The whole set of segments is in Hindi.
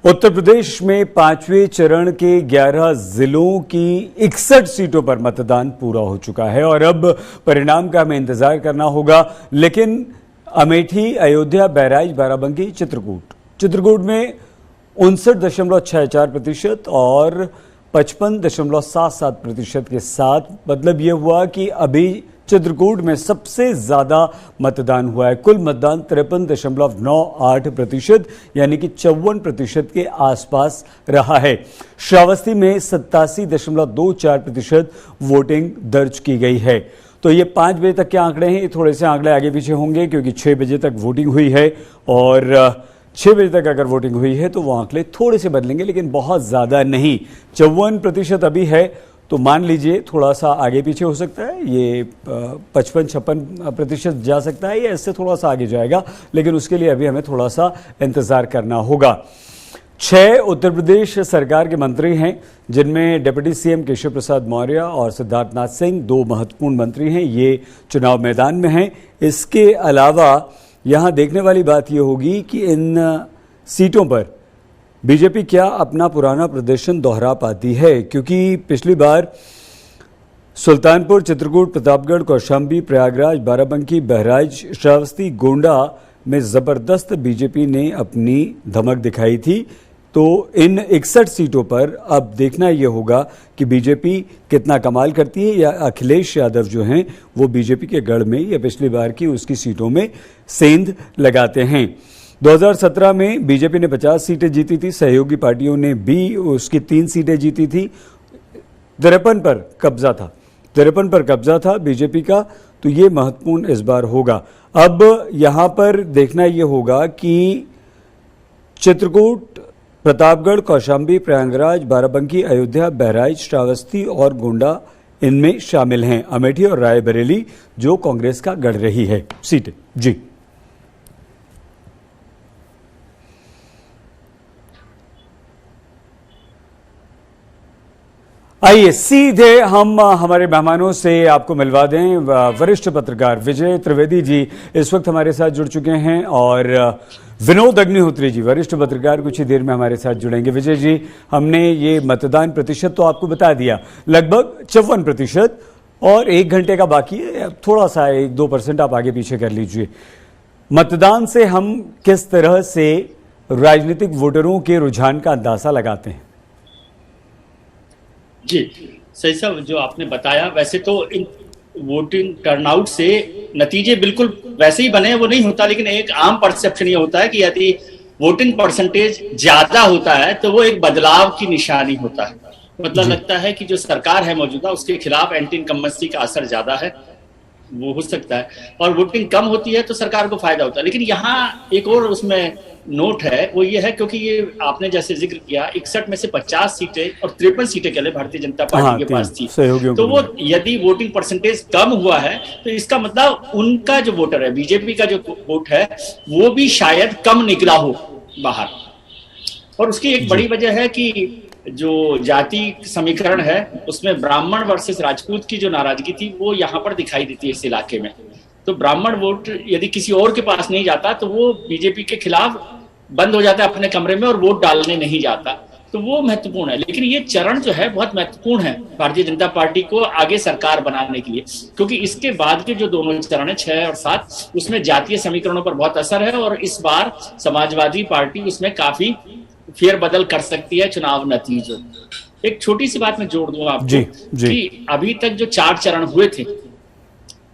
उत्तर प्रदेश में पांचवें चरण के 11 जिलों की 61 सीटों पर मतदान पूरा हो चुका है और अब परिणाम का हमें इंतजार करना होगा। लेकिन अमेठी, अयोध्या, बहराइच, बाराबंकी, चित्रकूट में 59.64% और 55.77% के साथ, मतलब यह हुआ कि अभी चित्रकूट में सबसे ज्यादा मतदान हुआ है। कुल मतदान 53.98% यानी कि 54% के आसपास रहा है। श्रावस्ती में 87.24% वोटिंग दर्ज की गई है। तो ये 5 बजे तक के आंकड़े हैं, ये थोड़े से आंकड़े आगे पीछे होंगे क्योंकि 6 बजे तक वोटिंग हुई है और 6 बजे तक अगर वोटिंग हुई है तो वो आंकड़े थोड़े से बदलेंगे, लेकिन बहुत ज्यादा नहीं। 54% अभी है, तो मान लीजिए थोड़ा सा आगे पीछे हो सकता है, ये 55-56% जा सकता है या इससे थोड़ा सा आगे जाएगा, लेकिन उसके लिए अभी हमें थोड़ा सा इंतजार करना होगा। 6 उत्तर प्रदेश सरकार के मंत्री हैं, जिनमें डिप्टी सीएम केशव प्रसाद मौर्य और सिद्धार्थनाथ सिंह 2 महत्वपूर्ण मंत्री हैं, ये चुनाव मैदान में हैं। इसके अलावा यहां देखने वाली बात यह होगी कि इन सीटों पर बीजेपी क्या अपना पुराना प्रदर्शन दोहरा पाती है, क्योंकि पिछली बार सुल्तानपुर, चित्रकूट, प्रतापगढ़, कौशाम्बी, प्रयागराज, बाराबंकी, बहराइच, श्रावस्ती, गोंडा में जबरदस्त बीजेपी ने अपनी धमक दिखाई थी। तो इन 61 सीटों पर अब देखना यह होगा कि बीजेपी कितना कमाल करती है या अखिलेश यादव जो हैं वो बीजेपी के गढ़ में या पिछली बार की उसकी सीटों में सेंध लगाते हैं। 2017 में बीजेपी ने 50 सीटें जीती थी, सहयोगी पार्टियों ने भी उसकी 3 सीटें जीती थी। 53 पर कब्जा था बीजेपी का, तो ये महत्वपूर्ण इस बार होगा। अब यहां पर देखना यह होगा कि चित्रकूट, प्रतापगढ़, कौशाम्बी, प्रयागराज, बाराबंकी, अयोध्या, बहराइच, श्रावस्ती और गोंडा इनमें शामिल हैं। अमेठी और रायबरेली जो कांग्रेस का गढ़ रही है सीटें। जी आइए सीधे हम हमारे मेहमानों से आपको मिलवा दें। वरिष्ठ पत्रकार विजय त्रिवेदी जी इस वक्त हमारे साथ जुड़ चुके हैं और विनोद अग्निहोत्री जी, वरिष्ठ पत्रकार, कुछ ही देर में हमारे साथ जुड़ेंगे। विजय जी, हमने ये मतदान प्रतिशत तो आपको बता दिया, लगभग 54% और 1 घंटे का बाकी है, थोड़ा सा 1-2% आप आगे पीछे कर लीजिए। मतदान से हम किस तरह से राजनीतिक वोटरों के रुझान का अंदाजा लगाते हैं? जी सही साहब, जो आपने बताया, वैसे तो इन वोटिंग टर्नआउट से नतीजे बिल्कुल वैसे ही बने, वो नहीं होता, लेकिन एक आम परसेप्शन ये होता है कि यदि वोटिंग परसेंटेज ज्यादा होता है तो वो एक बदलाव की निशानी होता है। मतलब लगता है कि जो सरकार है मौजूदा, उसके खिलाफ एंटी इनकम्बेंसी का असर ज्यादा है, वो हो सकता है। और वोटिंग कम होती है तो सरकार को फायदा होता है। लेकिन यहाँ एक और उसमें नोट है, वो ये है, क्योंकि ये आपने जैसे जिक्र किया 61 में से 50 सीटें और 53 सीटें के लिए भारतीय जनता पार्टी के पास थी, तो वो यदि वोटिंग परसेंटेज कम हुआ है तो इसका मतलब उनका जो वोटर है, बीजेपी का जो वोट है, वो भी शायद कम निकला हो बाहर। और उसकी एक बड़ी वजह है कि जो जाति समीकरण है उसमें ब्राह्मण वर्सेस राजपूत की जो नाराजगी थी वो यहाँ पर दिखाई देती है इस इलाके में। तो ब्राह्मण वोट यदि किसी और के पास नहीं जाता तो वो बीजेपी के खिलाफ बंद हो जाता है अपने कमरे में और वोट डालने नहीं जाता, तो वो महत्वपूर्ण है। लेकिन ये चरण जो है बहुत महत्वपूर्ण है भारतीय जनता पार्टी को आगे सरकार बनाने के लिए, क्योंकि इसके बाद के जो दोनों चरण है 6 और 7, उसमें जातीय समीकरणों पर बहुत असर है और इस बार समाजवादी पार्टी उसमें काफी फेरबदल कर सकती है चुनाव नतीजों। एक छोटी सी बात मैं जोड़ दूं आपको कि अभी तक जो 4 चरण हुए थे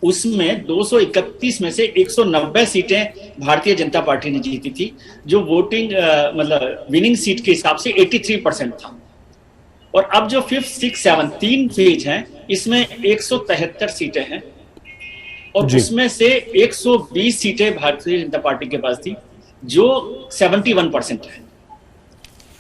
उसमें 231 में से 190 सीटें भारतीय जनता पार्टी ने जीती थी, जो वोटिंग मतलब विनिंग सीट के हिसाब से 83% था। और अब जो 5th, 6th, 7th 3 फेज हैं, इसमें 173 सीटें हैं और उसमें से 120 सीटें भारतीय जनता पार्टी के पास थी, जो 71% है।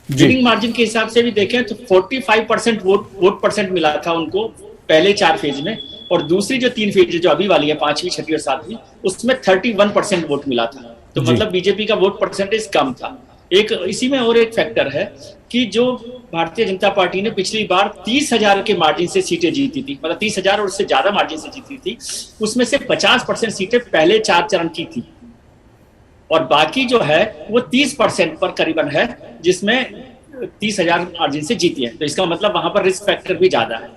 विनिंग मार्जिन के हिसाब से भी देखें तो 45% वोट परसेंट मिला था उनको पहले 4 फेज में, और दूसरी जो 3 फेज जो अभी वाली है, 5वीं, 6वीं और 7वीं, उसमें 31% वोट मिला था। तो मतलब बीजेपी का वोट परसेंटेज कम था। एक इसी में और एक फैक्टर है कि जो भारतीय जनता पार्टी ने पिछली बार 30,000 के मार्जिन से सीटें जीती थी, मतलब 30,000 और उससे ज्यादा मार्जिन से जीती थी, उसमें से 50% सीटें पहले 4 चरण की थी। और बाकी जो है वो 30% पर करीबन है, जिसमें 30,000 मार्जिन से जीती है। तो इसका मतलब वहां पर रिस्क फैक्टर भी ज्यादा है।